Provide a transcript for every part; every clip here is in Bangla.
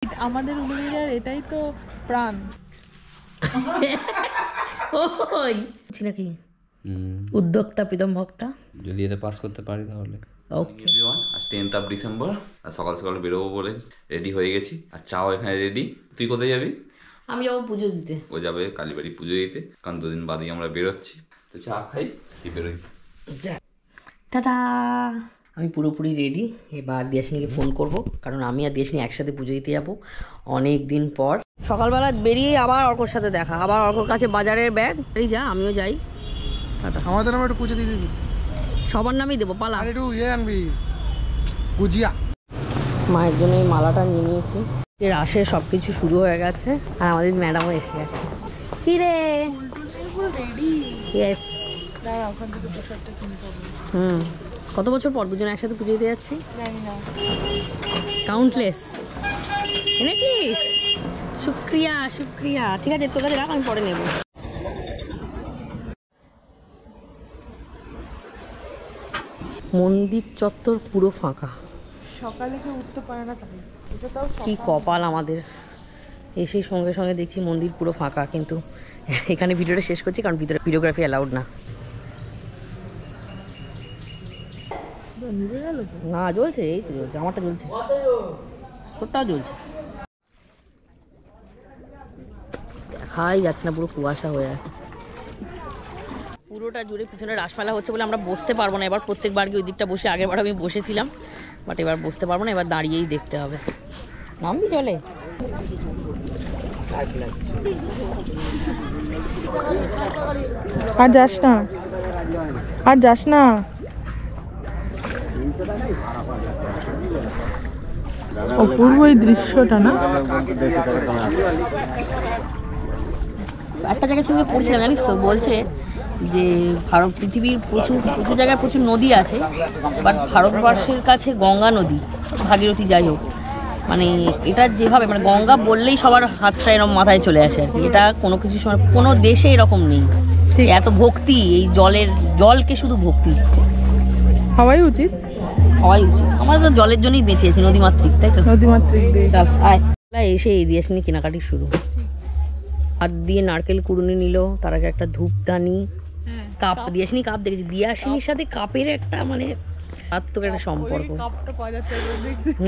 আমাদের উলুবেড়িয়ার এটাই তো প্রাণ। ওই নাকি উদ্যোক্তা প্রীতম ভক্তা, যদি এতে পাস করতে পারি তাহলে। ওকে আজ 10th of December, আর সকাল সকাল বেরোবো বলে রেডি হয়ে গেছি, আর চাও এখানে রেডি। তুই কোথায় যাবি? আমি যাবো পুজো দিতে। ও যাবে কালীবাড়ি পুজো দিতে, কারণ 2 দিন বাদেই আমরা বেরোচ্ছি। তো চা খাই, বেরোই। টাটা। আমি পুরোপুরি রেডি। এবার দিয়াশিনীকে ফোন করব, কারণ আমি আর দিয়াশিনী একসাথে পুজো দিতে যাবো অনেক দিন পর। সকালবেলা বেরিয়ে আবার অর্কর সাথে দেখা, আবার অর্কর কাছে বাজারের ব্যাগ। যা আমিও যাই। টাটা। আমাদের নামে একটু পুজো দিয়ে দিবি। সবার নামই দেবো, পালা। আর একটু আনবি গুজিয়া। মায়ের জন্য এই মালাটা নিয়ে নিয়েছি। এর আসে সব কিছু শুরু হয়ে গেছে, আর আমাদের ম্যাডামও এসে গেছে। কি রে? ইয়েস। কত বছর পর দুজন একসাথে পুজো দিতে যাচ্ছি। কাউন্টলেস এনেছিস? শুক্রিয়া শুক্রিয়া। ঠিক আছে, তোর কাছে রাখ, আমি পরে নেব। মন্দির চত্বর পুরো ফাঁকা। সকালে কেউ উঠতে পারে না, কি কপাল আমাদের। এসেই সঙ্গে সঙ্গে দেখছি মন্দির পুরো ফাঁকা, কিন্তু এখানে ভিডিওটা শেষ করছি কারণ ভিতরে ভিডিওগ্রাফি অ্যালাউড না। না জ্বলছে, এই তো জ্বলছে, আমারটা জ্বলছে, তোরটাও জ্বলছে। দেখাই যাচ্ছে না, পুরো কুয়াশা হয়ে আছে পুরোটা জুড়ে। পিছনে রাসমেলা হচ্ছে বলে আমরা বসতে পারবো না এবার। প্রত্যেকবার গিয়ে ওই দিকটা বসে, আগের বার আমি বসেছিলাম, বাট এবার বসতে পারবো না, এবার দাঁড়িয়েই দেখতে হবে। নামবি চলে? আর যাস না, আর যাস না। অপূর্ব এই দৃশ্যটা না। একটা জায়গার সঙ্গে পড়ছিলাম জানিস তো, বলছে যে ভারত পৃথিবীর প্রচুর প্রচুর জায়গায় প্রচুর নদী আছে, বাট ভারতবর্ষের কাছে গঙ্গা নদী, ভাগীরথী যাই হোক, মানে এটা যেভাবে, মানে গঙ্গা বললেই সবার হাতটা এরকম মাথায় চলে আসে আর কি। এটা কোনো কিছু সময় কোনো দেশে এরকম নেই, এত ভক্তি এই জলকে শুধু ভক্তি। হওয়াই উচিত, হওয়াই উচিত। আমরা তো জলের জন্যই বেঁচে আছি, নদীমাতৃক, তাই তো? নদীমাতৃক দেশ। চল আয়। এসে এই দিয়ে আসিনি, কেনাকাটি শুরু। হাত দিয়ে নারকেল কুড়ুনি নিল, তার আগে একটা ধূপদানি, কাপ দিয়ে আসিনি। কাপ দেখেছি, দিয়ে আসিনির সাথে কাপের একটা মানে আত্মক একটা সম্পর্ক।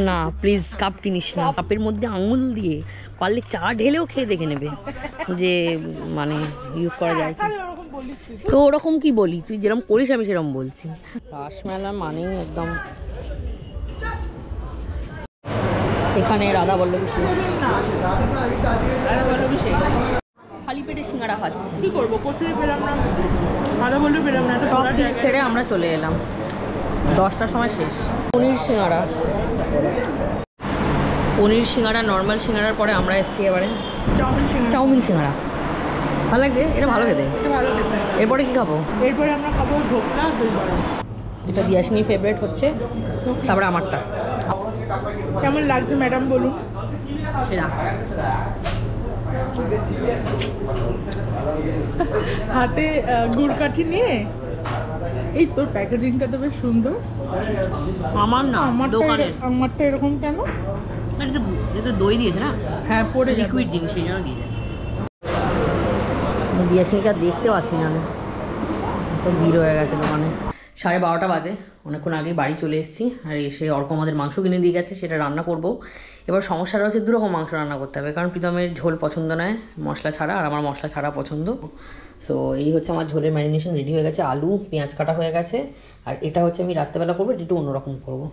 না প্লিজ, কাপ কিনিস না। কাপের মধ্যে আঙুল দিয়ে পারলে চা ঢেলেও খেয়ে দেখে নেবে যে মানে ইউজ করা যায় কি। তো ওরকম কি বলি, তুই যেরকম করিস আমি সেরকম বলছি। রাসমেলা মানে একদম এখানে রাধা বল্লভী শেষ। খালি পেটে সিঙ্গারা খাচ্ছি, কি করবো? কোথায় পেলাম না, ভালো বললে পেলাম না। সব কিছু ছেড়ে আমরা চলে এলাম। 10টার সময় শেষ। পনির সিঙ্গারা, পনির সিঙ্গারা, নর্মাল সিঙ্গারার পরে আমরা এসেছি এবারে চাউমিন সিঙ্গারা। ভালো লাগছে, এটা ভালো খেতে। এরপরে কি খাবো? এরপরে আমরা খাবো ধোকলা, দই বড়া। এটা দিয়াশিনী ফেভারিট হচ্ছে, তারপরে আমারটা। কেমন লাগছে ম্যাডাম বলুন? সেরা। হাতে গুড় কাঠি নিয়ে, এই তোর প্যাকেজিংটা তো বেশ সুন্দর। আমার না, দোকানের। আমারটা এরকম কেন? এটা দই দিয়েছে না? হ্যাঁ, পড়ে লিকুইড জিনিস, সেই জন্য দিয়েছে। দিয়াশিনীকে আর দেখতে পাচ্ছি না, তো ভিড় হয়ে গেছে দোকানে। 12:30 বাজে, অনেকক্ষণ আগেই বাড়ি চলে এসেছি। আর এসে অর্ক আমাদের মাংস কিনে দিয়ে গেছে, সেটা রান্না করব। এবার সমস্যাটা হচ্ছে 2 রকম মাংস রান্না করতে হবে, কারণ প্রীতমের ঝোল পছন্দ নয় মশলা ছাড়া, আর আমার মশলা ছাড়া পছন্দ। সো এই হচ্ছে আমার ঝোলের ম্যারিনেশন রেডি হয়ে গেছে, আলু পেঁয়াজ কাটা হয়ে গেছে। আর এটা হচ্ছে আমি রাত্রেবেলা করবো, এটা একটু অন্যরকম করবো।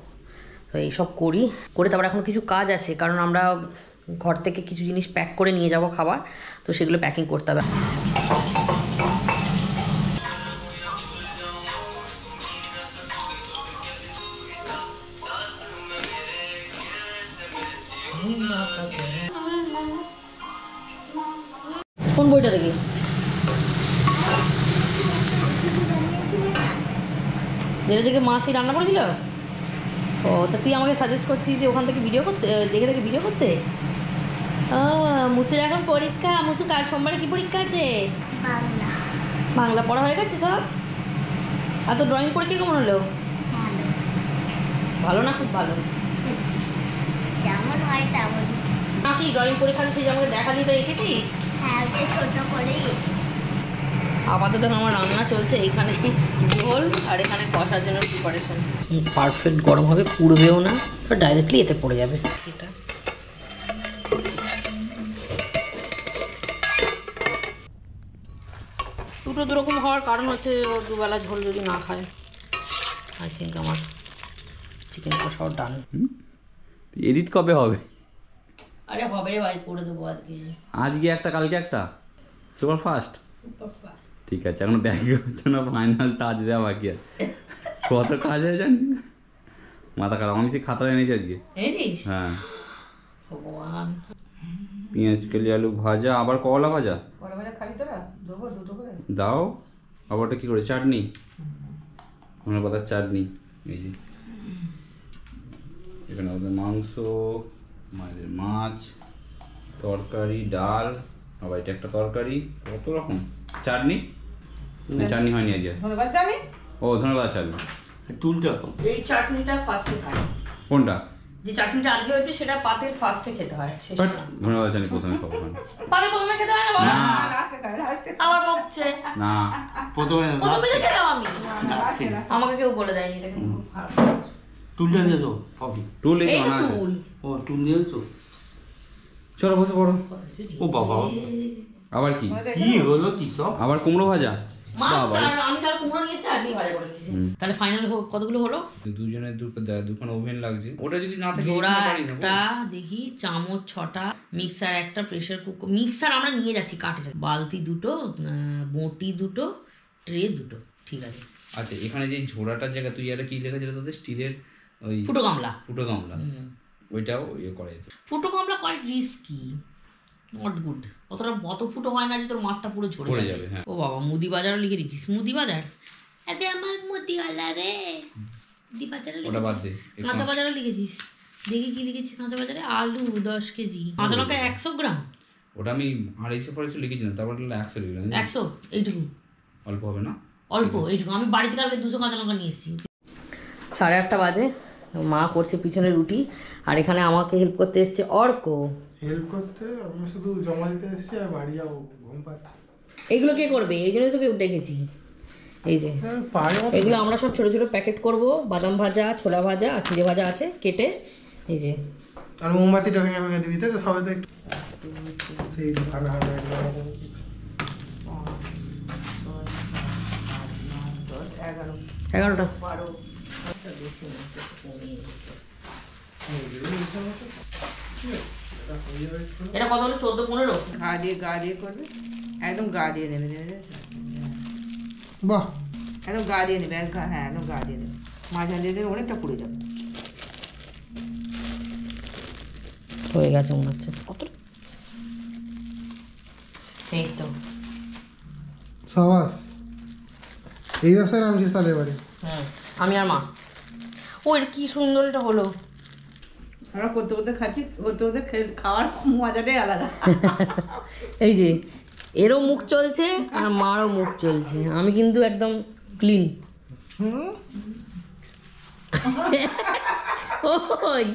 তো এইসব করে তারপর এখন কিছু কাজ আছে, কারণ আমরা ঘর থেকে কিছু জিনিস প্যাক করে নিয়ে যাব খাবার, তো সেগুলো প্যাকিং করতে হবে। কোন বইটা দেখি? যেটা থেকে মা সেই রান্না করেছিল। ও তা তুই আমাকে সাজেস্ট করছিস যে ওখান থেকে ভিডিও করতে, দেখে দেখে ভিডিও করতে। ও মুসুর এখন পরীক্ষা। মুসু কাল সোমবারে কি পরীক্ষা আছে? বাংলা পড়া হয়ে গেছে সব? আর তো ড্রয়িং পরীক্ষা কেমন হলো? ভালো না? খুব ভালো, যেমন হয় তেমন। আঁকিস ড্রয়িং করে খালি তুই আমাকে দেখালি তো এঁকেছিস? হ্যাঁ ওই ছোট করেই আপাতত আমার রান্না চলছে, এখানে ঝোল আর এখানে কষার জন্য প্রিপারেশন। পারফেক্ট গরম হবে, পুড়বেও না, তো ডাইরেক্টলি এতে পড়ে যাবে। এটা দুটো দুরকম হওয়ার কারণ হচ্ছে ও দুবেলা ঝোল যদি না খায়। আই থিঙ্ক আমার চিকেন কষাও ডান। এডিট কবে হবে? আরে হবে রে ভাই, করে দেবো আজকে। আজকে একটা, কালকে একটা, সুপার ফাস্ট। Super fast. ঠিক আছে, এখন ব্যাগ হচ্ছে না, ফাইনাল টাচ দেওয়া বাকি আছে। কত কাজ হয় জানি, মাথা খারাপ। আমি সে খাতা এনেছি আজকে। এনেছিস? হ্যাঁ, ভগবান। পেঁয়াজ কেলি আলু ভাজা, আবার করলা ভাজা। করলা ভাজা খাবি তোরা? দেবো দুটো করে। দাও। আবার ওটা কি করে, চাটনি, ধনে পাতার চাটনি। এই যে এখানে ওদের মাংস, মায়েদের মাছ, তরকারি, ডাল, আবার এটা একটা তরকারি, কত রকম চাটনি। চাটনি হয়নি আজকে। ধন্যবাদ জানি। ও, ধন্যবাদ চাটনি। তুলটা এই চাটনিটা ফার্স্টে খায়। কোনটা? যে চাটনিটা আজকে হয়েছে সেটা পাতের ফার্স্টে খেতে হয়, শেষে বাট না। ধন্যবাদ চাটনি প্রথমে খাবো না। পাতে প্রথমে খেতে হয় না বাবা? না। লাস্টে খাই, লাস্টে আমার বকছে। না, প্রথমে প্রথমে যে খেতাম আমি। আমাকে কেউ বলে দেয়নি, এটা কিন্তু খুব খারাপ। টুলটা দিয়ে দাও পাবি। টুল এই এই তো তো না আছে। চুল। ও টুল দিয়ে তো। চলো বসে পড়ো। ও বাবা, আবার কি, কি হলো কি সব? আবার কুমড়ো ভাজা। মা, বাবা, আমি তাহলে কুমড়ো নিয়ে এসে আগেই ভাজা করে দিয়েছি। তাহলে ফাইনাল কতগুলো হলো? দুজনের দুখানা ওভেন লাগছে। ওটা যদি না থাকে জোড়া এখানে পারি না। একটা, দেখি চামচ 6টা, মিক্সার একটা, প্রেসার কুকার, মিক্সার আমরা নিয়ে যাচ্ছি কাঠের, বালতি দুটো, বটি দুটো, ট্রে দুটো। ঠিক আছে। আচ্ছা, এখানে যে ঝোড়াটার জায়গা তুই একটা কি লেখা তোদের স্টিলের ওই ফুটো গামলা। ফুটো গামলা, ওইটাও ইয়ে করা যেত। ফুটো গামলা কোয়াইট রিস্কি, নট গুড। অত ফুটো হয় না যে তোর মাঠটা পুরো ঝরে পড়ে যাবে। যাবে, হ্যাঁ। ও বাবা, মুদি বাজারও লিখে দিচ্ছিস? মুদি বাজার, এতে আমার মুদিওয়ালা রে। মুদি বাজারও ওটা বাদ লিখেছিস? দে। কাঁচা বাজারও লিখেছিস? দেখি কি লিখেছিস কাঁচা বাজারে? আলু 10 কেজি, কাঁচা লঙ্কা 100 গ্রাম। ওটা আমি 250 লিখেছিলাম, তারপর 100 লিখলাম। 100 এইটুকু অল্প হবে না? অল্প এইটুকু। আমি বাড়িতে কালকে 200 কাঁচা লঙ্কা নিয়ে এসেছি। 8:30 বাজে, মা করছে পিছনে রুটি, আর এখানে আমাকে হেল্প করতে এসছে অর্ক। হেল্প করতে আমি শুধু জমা দিতে এসেছি আর বাড়ি যাবো, ঘুম পাচ্ছি। এইগুলো কে করবে? এই জন্যই তোকে ডেকেছি। এই যে এগুলো আমরা সব ছোট ছোট প্যাকেট করব। বাদাম ভাজা, ছোলা ভাজা আর চিড়ে ভাজা আছে কেটে। এই যে আর মোমবাতিটা ভেঙে ভেঙে দিবি, তাই তো? সবাই তো একটু সেই ভাঙা ভাঙা 11টা। এটা কত হলো? 14-15। গা দিয়ে করবে, একদম গা দিয়ে নেবে, বাহ, একদম গা দিয়ে নেবে, হ্যাঁ একদম গা দিয়ে নেবে। মাঝখান দিয়ে অনেকটা পুড়ে যাবে। হয়ে গেছে মনে হচ্ছে। কত? এই তো। সাবাস, এই ব্যবসায় নামছিস তাহলে এবারে? হ্যাঁ, আমি আর মা। ও, এটা কি সুন্দর এটা হলো। আমরা করতে করতে খাচ্ছি, করতে করতে খাওয়ার মজাটাই আলাদা। এই যে এরও মুখ চলছে আর মারও মুখ চলছে। আমি কিন্তু একদম ক্লিন। ওই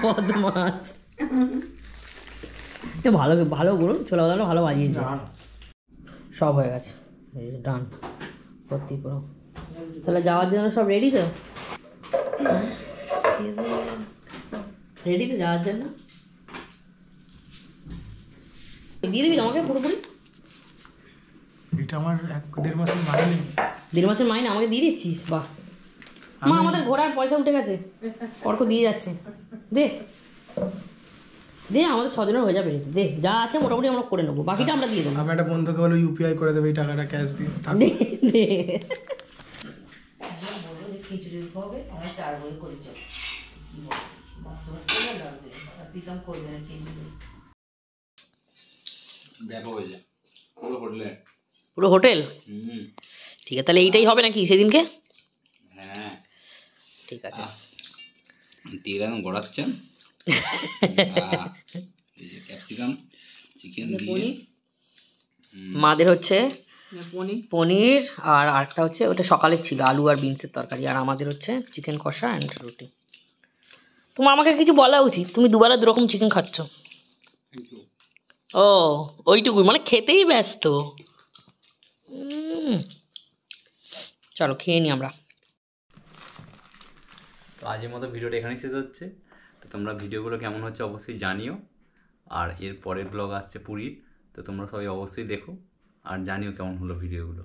বদমাস। ভালো ভালো বলুন, ছোলা বাদাম ভালো বাজিয়েছে। সব হয়ে গেছে, ডান ভর্তি পুরো। তাহলে যাওয়ার জন্য সব রেডি তো? রেডি তো যাওয়ার জন্য? দিয়ে দিবি আমাকে পুরোপুরি? এটা আমার 1-1.5 মাসের মাইনে। 1.5 মাসের মাইনে আমাকে দিয়ে দিচ্ছিস? বাহ মা, আমাদের ঘোড়ার পয়সা উঠে গেছে, অর্ক দিয়ে যাচ্ছে। দে দে, আমাদের 6 জনের হয়ে যাবে। দে, যা আছে মোটামুটি আমরা করে নেবো, বাকিটা আমরা দিয়ে দেবো। আমি একটা বন্ধুকে বলে ইউপিআই করে দেবে এই টাকাটা, ক্যাশ দিয়ে। দে দে। খিচুড়ি হবে, আমরা 4 বই করে চল। ব্যাপক হয়ে যায় পুরো হোটেলে। পুরো হোটেল? ঠিক আছে, তাহলে এইটাই হবে নাকি সেদিনকে? হ্যাঁ ঠিক আছে। তেল এখন গড়াচ্ছেন, ক্যাপসিকাম, চিকেন দিয়ে। মাদের হচ্ছে পনির, আর আরেকটা হচ্ছে ওটা সকালের ছিল, আলু আর বিনসের তরকারি। আর আমাদের হচ্ছে চিকেন কষা অ্যান্ড রুটি। তোমার আমাকে কিছু বলা উচিত, তুমি দুবেলা দুরকম চিকেন খাচ্ছ। ও ওইটুকুই, মানে খেতেই ব্যস্ত। চলো খেয়ে নিই আমরা। তো আজের মতো ভিডিওটা এখানেই শেষ হচ্ছে। তো তোমরা ভিডিওগুলো কেমন হচ্ছে অবশ্যই জানিও। আর এর পরের ব্লগ আসছে পুরীর, তো তোমরা সবাই অবশ্যই দেখো আর জানিও কেমন হলো ভিডিওগুলো।